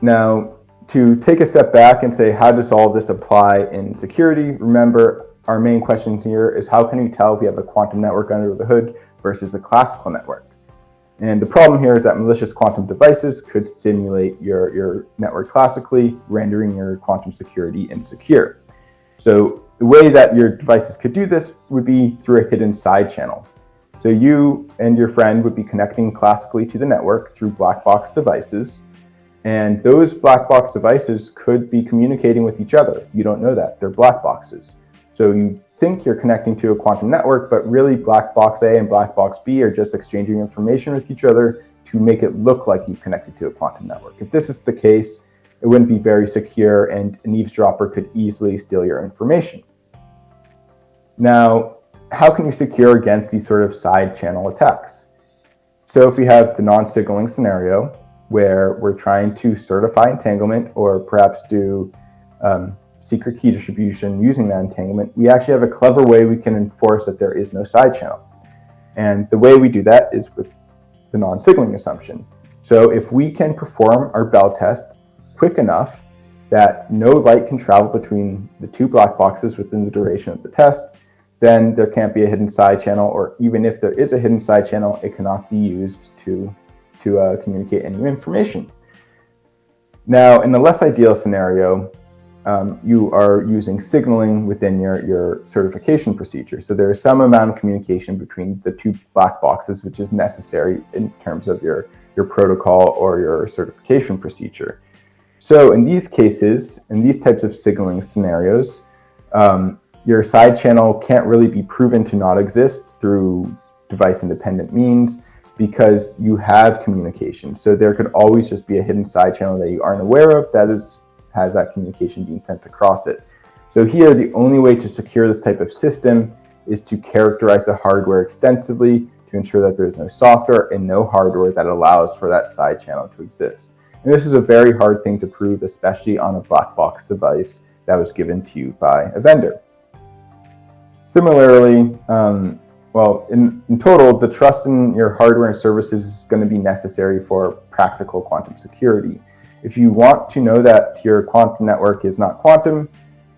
Now, to take a step back and say, how does all this apply in security? Remember, our main question here is how can you tell if we have a quantum network under the hood versus a classical network? And the problem here is that malicious quantum devices could simulate your network classically, rendering your quantum security insecure. So the way that your devices could do this would be through a hidden side channel. So you and your friend would be connecting classically to the network through black box devices. And those black box devices could be communicating with each other. You don't know that, they're black boxes. So you think you're connecting to a quantum network, but really black box A and black box B are just exchanging information with each other to make it look like you've connected to a quantum network. If this is the case, it wouldn't be very secure and an eavesdropper could easily steal your information. Now, how can you secure against these sort of side channel attacks? So if we have the non-signaling scenario, where we're trying to certify entanglement or perhaps do secret key distribution using that entanglement, we actually have a clever way we can enforce that there is no side channel. And the way we do that is with the non-signaling assumption. So if we can perform our bell test quick enough that no light can travel between the two black boxes within the duration of the test, then there can't be a hidden side channel, or even if there is a hidden side channel, it cannot be used to communicate any information. Now, in the less ideal scenario, you are using signaling within your certification procedure. So there is some amount of communication between the two black boxes, which is necessary in terms of your protocol or your certification procedure. So in these cases, in these types of signaling scenarios, your side channel can't really be proven to not exist through device-independent means, because you have communication. So there could always just be a hidden side channel that you aren't aware of that has that communication being sent across it. So here, the only way to secure this type of system is to characterize the hardware extensively to ensure that there is no software and no hardware that allows for that side channel to exist. And this is a very hard thing to prove, especially on a black box device that was given to you by a vendor. Similarly, well, in total, the trust in your hardware and services is going to be necessary for practical quantum security. If you want to know that your quantum network is not quantum,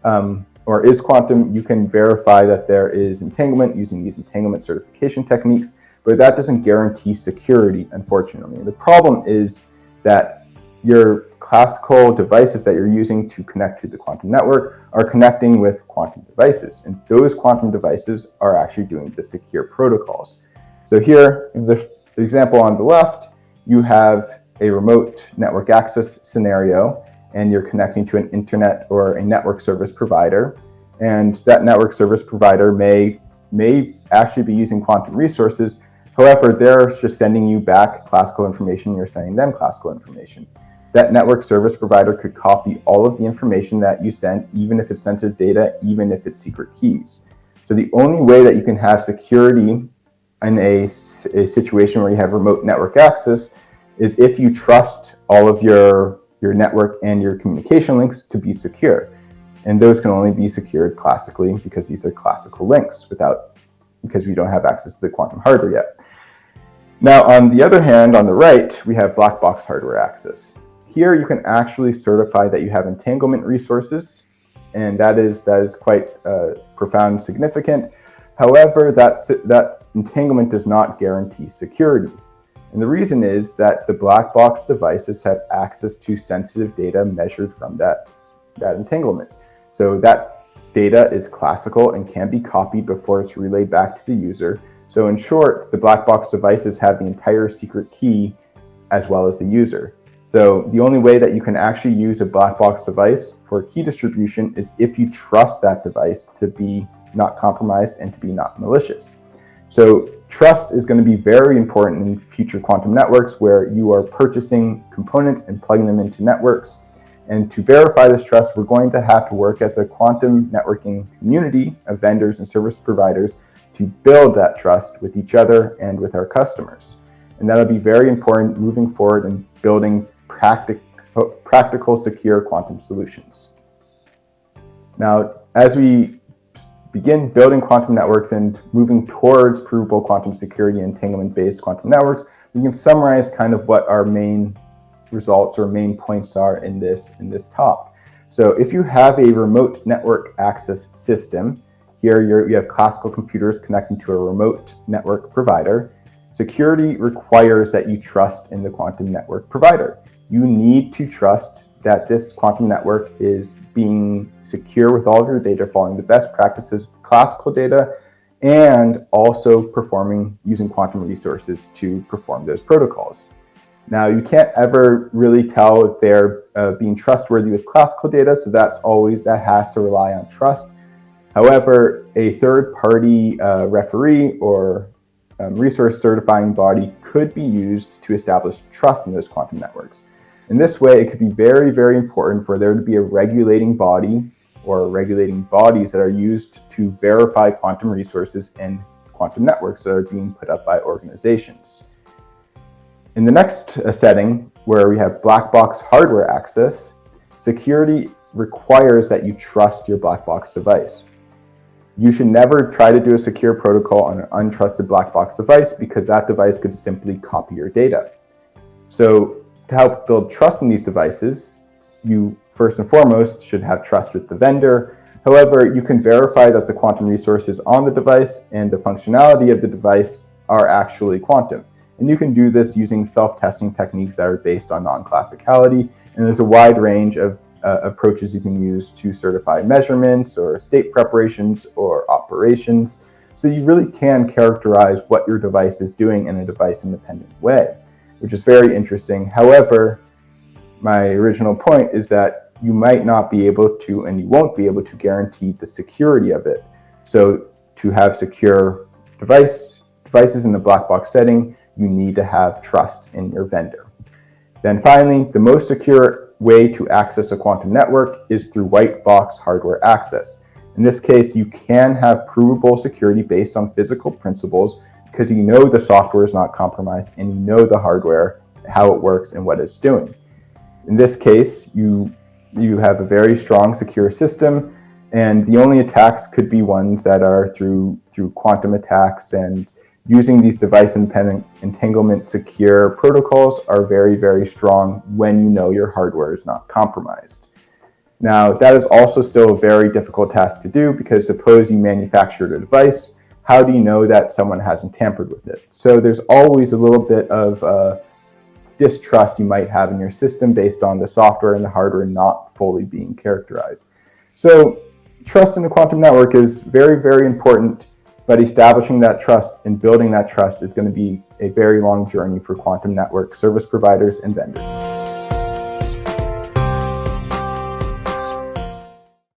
or is quantum, you can verify that there is entanglement using these entanglement certification techniques, but that doesn't guarantee security, unfortunately. The problem is that your classical devices that you're using to connect to the quantum network are connecting with quantum devices, and those quantum devices are actually doing the secure protocols. So here, in the example on the left, you have a remote network access scenario, and you're connecting to an internet or a network service provider, and that network service provider may actually be using quantum resources. However, they're just sending you back classical information, you're sending them classical information. That network service provider could copy all of the information that you sent, even if it's sensitive data, even if it's secret keys. So the only way that you can have security in a situation where you have remote network access is if you trust all of your network and your communication links to be secure. And those can only be secured classically because these are classical links because we don't have access to the quantum hardware yet. Now, on the other hand, on the right, we have black box hardware access. Here, you can actually certify that you have entanglement resources, and that is quite profound and significant. However, that entanglement does not guarantee security. And the reason is that the black box devices have access to sensitive data measured from that entanglement. So that data is classical and can be copied before it's relayed back to the user. So in short, the black box devices have the entire secret key as well as the user. So the only way that you can actually use a black box device for key distribution is if you trust that device to be not compromised and to be not malicious. So trust is going to be very important in future quantum networks where you are purchasing components and plugging them into networks. And to verify this trust, we're going to have to work as a quantum networking community of vendors and service providers to build that trust with each other and with our customers. And that'll be very important moving forward in building practical, secure quantum solutions. Now, as we begin building quantum networks and moving towards provable quantum security and entanglement-based quantum networks, we can summarize kind of what our main results or main points are in this talk. So if you have a remote network access system, here you have classical computers connecting to a remote network provider. Security requires that you trust in the quantum network provider. You need to trust that this quantum network is being secure with all of your data, following the best practices of classical data, and also performing using quantum resources to perform those protocols. Now, you can't ever really tell if they're being trustworthy with classical data, so that has to rely on trust. However, a third-party referee or resource certifying body could be used to establish trust in those quantum networks. In this way, it could be very, very important for there to be a regulating body or regulating bodies that are used to verify quantum resources and quantum networks that are being put up by organizations. In the next setting, where we have black box hardware access, security requires that you trust your black box device. You should never try to do a secure protocol on an untrusted black box device, because that device could simply copy your data. So to help build trust in these devices, you first and foremost should have trust with the vendor. However, you can verify that the quantum resources on the device and the functionality of the device are actually quantum. And you can do this using self-testing techniques that are based on non-classicality. And there's a wide range of approaches you can use to certify measurements or state preparations or operations. So you really can characterize what your device is doing in a device-independent way, which is very interesting. However, my original point is that you might not be able to, and you won't be able to guarantee the security of it. So to have secure devices in the black box setting, you need to have trust in your vendor. Then finally, the most secure way to access a quantum network is through white box hardware access. In this case, you can have provable security based on physical principles, because you know the software is not compromised and you know the hardware, how it works and what it's doing. In this case, you have a very strong secure system, and the only attacks could be ones that are through quantum attacks, and using these device-independent entanglement secure protocols are very, very strong when you know your hardware is not compromised. Now, that is also still a very difficult task to do, because suppose you manufactured a device, how do you know that someone hasn't tampered with it? So there's always a little bit of distrust you might have in your system based on the software and the hardware not fully being characterized. So trust in the quantum network is very, very important. But establishing that trust and building that trust is going to be a very long journey for quantum network service providers and vendors.